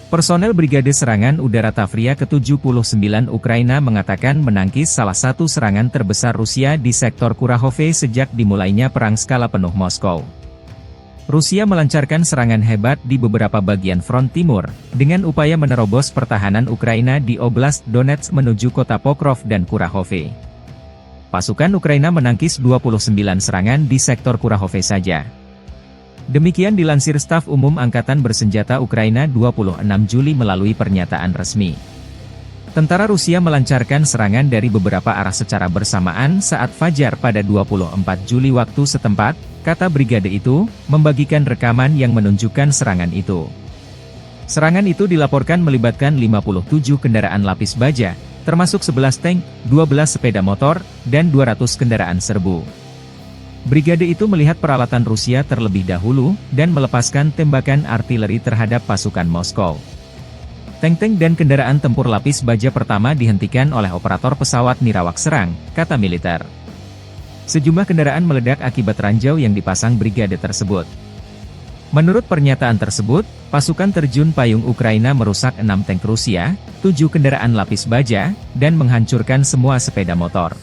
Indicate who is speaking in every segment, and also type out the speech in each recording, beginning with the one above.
Speaker 1: Personel Brigade Serangan Udara Tavria ke-79 Ukraina mengatakan menangkis salah satu serangan terbesar Rusia di sektor Kurahove sejak dimulainya perang skala penuh Moskow. Rusia melancarkan serangan hebat di beberapa bagian front timur, dengan upaya menerobos pertahanan Ukraina di Oblast Donetsk menuju kota Pokrov dan Kurahove. Pasukan Ukraina menangkis 29 serangan di sektor Kurahove saja. Demikian dilansir Staf Umum Angkatan Bersenjata Ukraina 26 Juli melalui pernyataan resmi. Tentara Rusia melancarkan serangan dari beberapa arah secara bersamaan saat fajar pada 24 Juli waktu setempat, kata brigade itu, membagikan rekaman yang menunjukkan serangan itu. Serangan itu dilaporkan melibatkan 57 kendaraan lapis baja, termasuk 11 tank, 12 sepeda motor, dan 200 kendaraan serbu. Brigade itu melihat peralatan Rusia terlebih dahulu, dan melepaskan tembakan artileri terhadap pasukan Moskow. Tank-tank dan kendaraan tempur lapis baja pertama dihentikan oleh operator pesawat nirawak serang, kata militer. Sejumlah kendaraan meledak akibat ranjau yang dipasang brigade tersebut. Menurut pernyataan tersebut, pasukan terjun payung Ukraina merusak 6 tank Rusia, 7 kendaraan lapis baja, dan menghancurkan semua sepeda motor.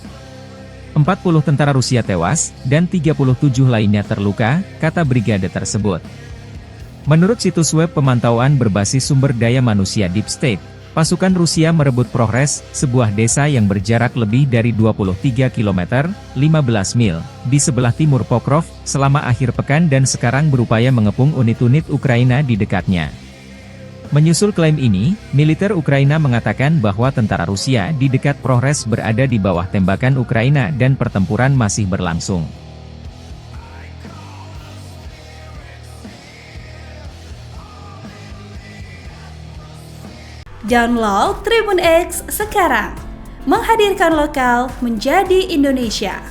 Speaker 1: 40 tentara Rusia tewas, dan 37 lainnya terluka, kata brigade tersebut. Menurut situs web pemantauan berbasis sumber daya manusia Deep State, pasukan Rusia merebut Progres, sebuah desa yang berjarak lebih dari 23 km, 15 mil, di sebelah timur Pokrov, selama akhir pekan dan sekarang berupaya mengepung unit-unit Ukraina di dekatnya. Menyusul klaim ini, militer Ukraina mengatakan bahwa tentara Rusia di dekat Progres berada di bawah tembakan Ukraina dan pertempuran masih berlangsung.
Speaker 2: Download Tribun X sekarang, menghadirkan lokal menjadi Indonesia.